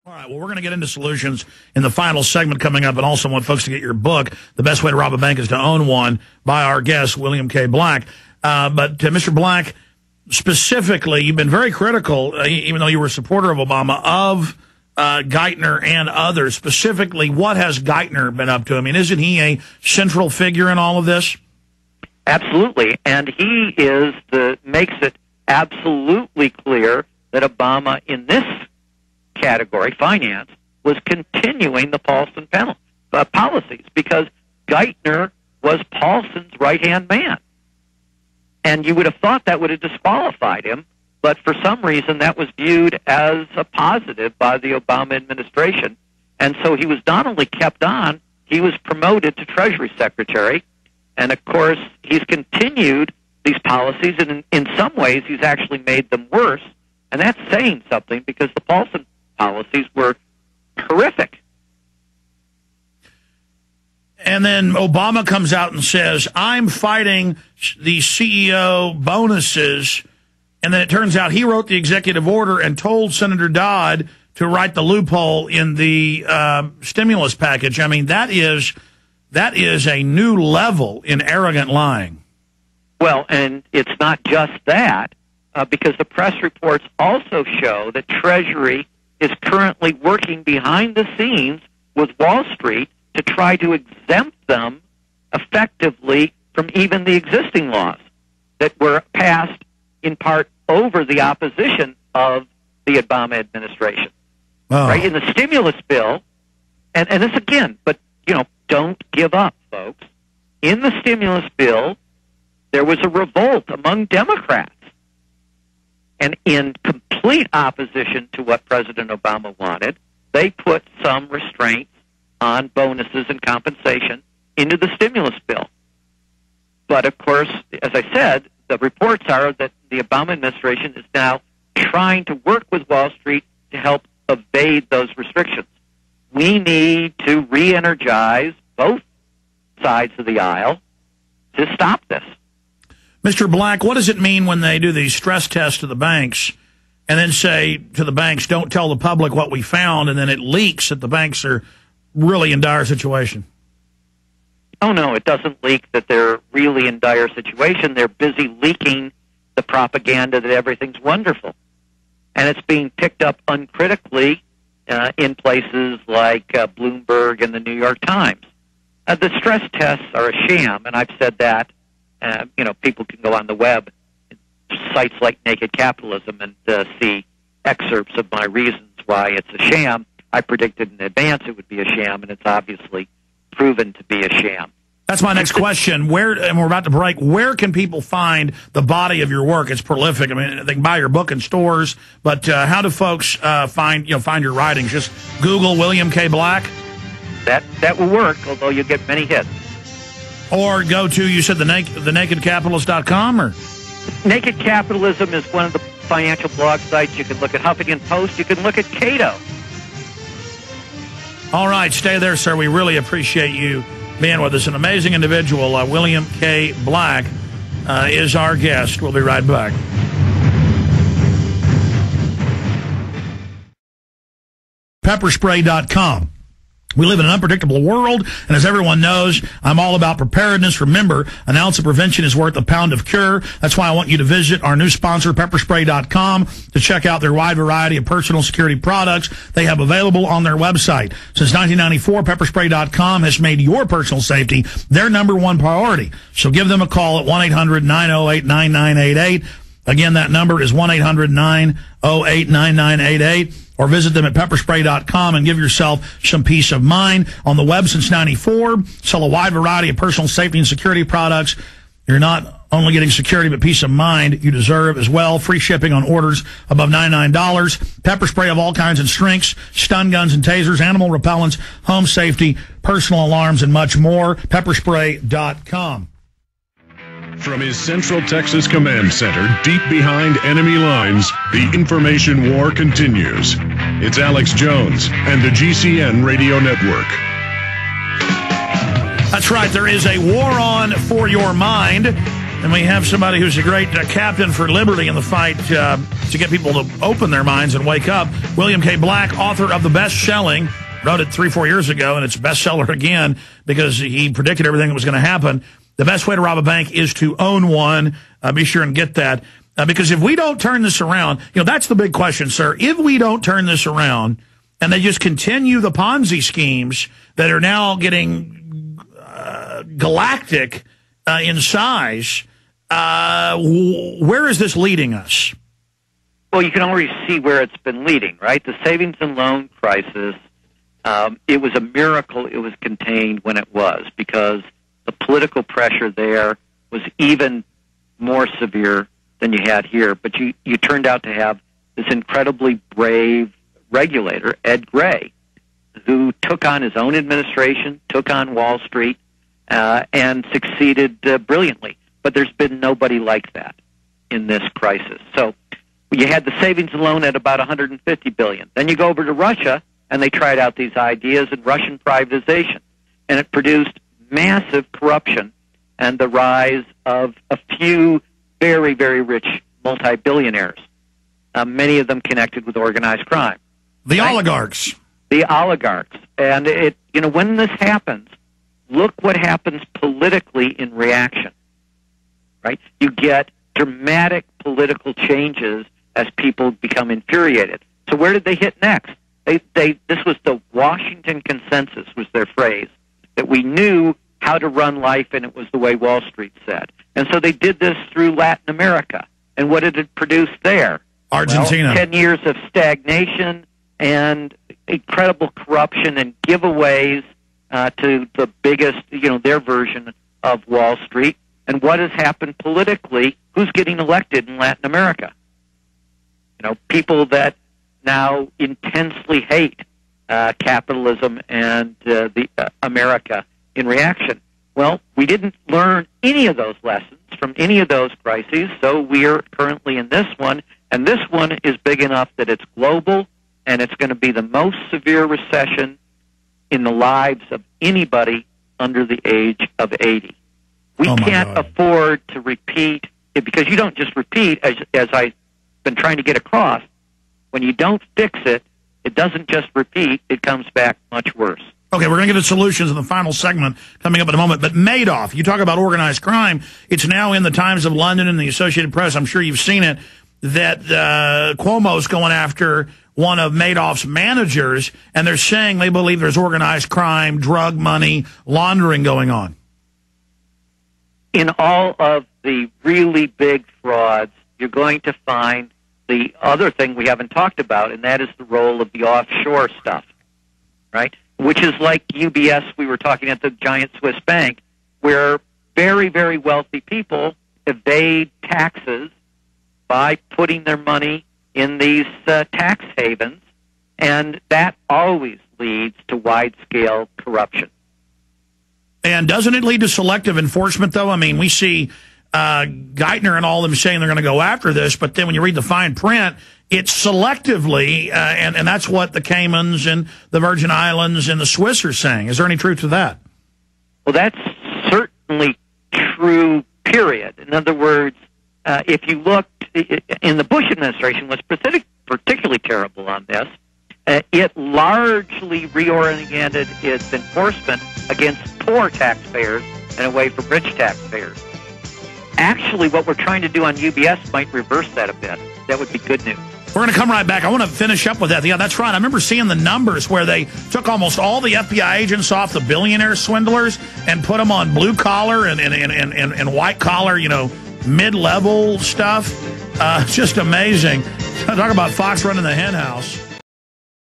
All right, well, we're going to get into solutions in the final segment coming up, and also want folks to get your book, The Best Way to Rob a Bank is to Own One, by our guest, William K. Black. But Mr. Black, specifically, you've been very critical, even though you were a supporter of Obama, of Geithner and others. Specifically, what has Geithner been up to? I mean, isn't he a central figure in all of this? Absolutely, and he makes it absolutely clear that Obama, in this category, finance, was continuing the Paulson policies, because Geithner was Paulson's right-hand man. And you would have thought that would have disqualified him, but for some reason that was viewed as a positive by the Obama administration. And so he was not only kept on, he was promoted to Treasury Secretary. And of course, he's continued these policies, and in some ways he's actually made them worse. And that's saying something, because the Paulson policies were horrific. And then Obama comes out and says, I'm fighting the CEO bonuses. And then it turns out he wrote the executive order and told Senator Dodd to write the loophole in the stimulus package. I mean, that is a new level in arrogant lying. Well, and it's not just that, because the press reports also show that Treasury is currently working behind the scenes with Wall Street to try to exempt them effectively from even the existing laws that were passed in part over the opposition of the Obama administration. Oh. Right? In the stimulus bill, and this again, but, don't give up, folks. In the stimulus bill, there was a revolt among Democrats. And in complete opposition to what President Obama wanted, they put some restraints on bonuses and compensation into the stimulus bill. But, of course, as I said, the reports are that the Obama administration is now trying to work with Wall Street to help evade those restrictions. We need to re-energize both sides of the aisle to stop this. Mr. Black, what does it mean when they do these stress tests to the banks and then say to the banks, don't tell the public what we found, and then it leaks that the banks are really in dire situation? Oh, no, it doesn't leak that they're really in dire situation. They're busy leaking the propaganda that everything's wonderful. And it's being picked up uncritically in places like Bloomberg and the New York Times. The stress tests are a sham, and I've said that. People can go on the web, sites like Naked Capitalism, and see excerpts of my reasons why it's a sham. I predicted in advance it would be a sham, and it's obviously proven to be a sham. That's my next question. And we're about to break, where can people find the body of your work? It's prolific. I mean, they can buy your book in stores, but how do folks find your writings? Just Google William K. Black? That will work, although you'll get many hits. Or go to, you said, thenakedcapitalist.com? Or? Naked Capitalism is one of the financial blog sites. You can look at Huffington Post. You can look at Cato. All right, stay there, sir. We really appreciate you being with us. An amazing individual, William K. Black, is our guest. We'll be right back. Pepperspray.com. We live in an unpredictable world, and as everyone knows, I'm all about preparedness. Remember, an ounce of prevention is worth a pound of cure. That's why I want you to visit our new sponsor, Pepperspray.com, to check out their wide variety of personal security products they have available on their website. Since 1994, Pepperspray.com has made your personal safety their #1 priority. So give them a call at 1-800-908-9988. Again, that number is 1-800-908-9988. Or visit them at pepperspray.com and give yourself some peace of mind. On the web since '94, sell a wide variety of personal safety and security products. You're not only getting security, but peace of mind you deserve as well. Free shipping on orders above $99. Pepper spray of all kinds and strengths, stun guns and tasers, animal repellents, home safety, personal alarms, and much more. Pepperspray.com. From his Central Texas Command Center, deep behind enemy lines, the information war continues. It's Alex Jones and the GCN Radio Network. That's right. There is a war on for your mind. And we have somebody who's a great captain for liberty in the fight to get people to open their minds and wake up. William K. Black, author of the best-selling, wrote it 3-4 years ago, and it's a bestseller again because he predicted everything that was going to happen. The best way to rob a bank is to own one. Be sure and get that. Because if we don't turn this around, that's the big question, sir. If we don't turn this around and they just continue the Ponzi schemes that are now getting galactic in size, where is this leading us? Well, you can already see where it's been leading, right? The savings and loan crisis, it was a miracle it was contained when it was, because the political pressure there was even more severe than you had here. But you turned out to have this incredibly brave regulator, Ed Gray, who took on his own administration, took on Wall Street, and succeeded brilliantly. But there's been nobody like that in this crisis. So you had the savings and loan at about $150 billion. Then you go over to Russia, and they tried out these ideas in Russian privatization, and it produced massive corruption and the rise of a few very, very rich multi-billionaires, many of them connected with organized crime. The oligarchs. The oligarchs. And when this happens, look what happens politically in reaction, right? You get dramatic political changes as people become infuriated. So where did they hit next? This was the Washington consensus, was their phrase, that we knew how to run life, and it was the way Wall Street said. And so they did this through Latin America. And what did it produce there? Argentina. Well, 10 years of stagnation and incredible corruption and giveaways to the biggest, their version of Wall Street. And what has happened politically? Who's getting elected in Latin America? People that now intensely hate capitalism and America in reaction. Well, we didn't learn any of those lessons from any of those crises, so we are currently in this one, and this one is big enough that it's global, and it's going to be the most severe recession in the lives of anybody under the age of 80. We can't afford to repeat it, because you don't just repeat, as I've been trying to get across. When you don't fix it, it doesn't just repeat, it comes back much worse. Okay, we're going to get to solutions in the final segment coming up in a moment. But Madoff, you talk about organized crime. It's now in the Times of London and the Associated Press. I'm sure you've seen it, that Cuomo's going after one of Madoff's managers, and they're saying they believe there's organized crime, drug money, laundering going on. In all of the really big frauds, you're going to find the other thing we haven't talked about, and that is the role of the offshore stuff, right? Which is like UBS, we were talking at the giant Swiss bank, where very, very wealthy people evade taxes by putting their money in these tax havens, and that always leads to wide-scale corruption. And doesn't it lead to selective enforcement, though? I mean, we see Geithner and all of them saying they're going to go after this, but then when you read the fine print, it's selectively, and that's what the Caymans and the Virgin Islands and the Swiss are saying. Is there any truth to that? Well, that's certainly true, period. In other words, if you looked in the Bush administration was particularly terrible on this. It largely reoriented its enforcement against poor taxpayers and away from rich taxpayers. Actually, what we're trying to do on UBS might reverse that a bit. That would be good news. We're going to come right back. I want to finish up with that. Yeah, that's right. I remember seeing the numbers where they took almost all the FBI agents off the billionaire swindlers and put them on blue collar and white collar, mid-level stuff. Just amazing. Talk about Fox running the hen house.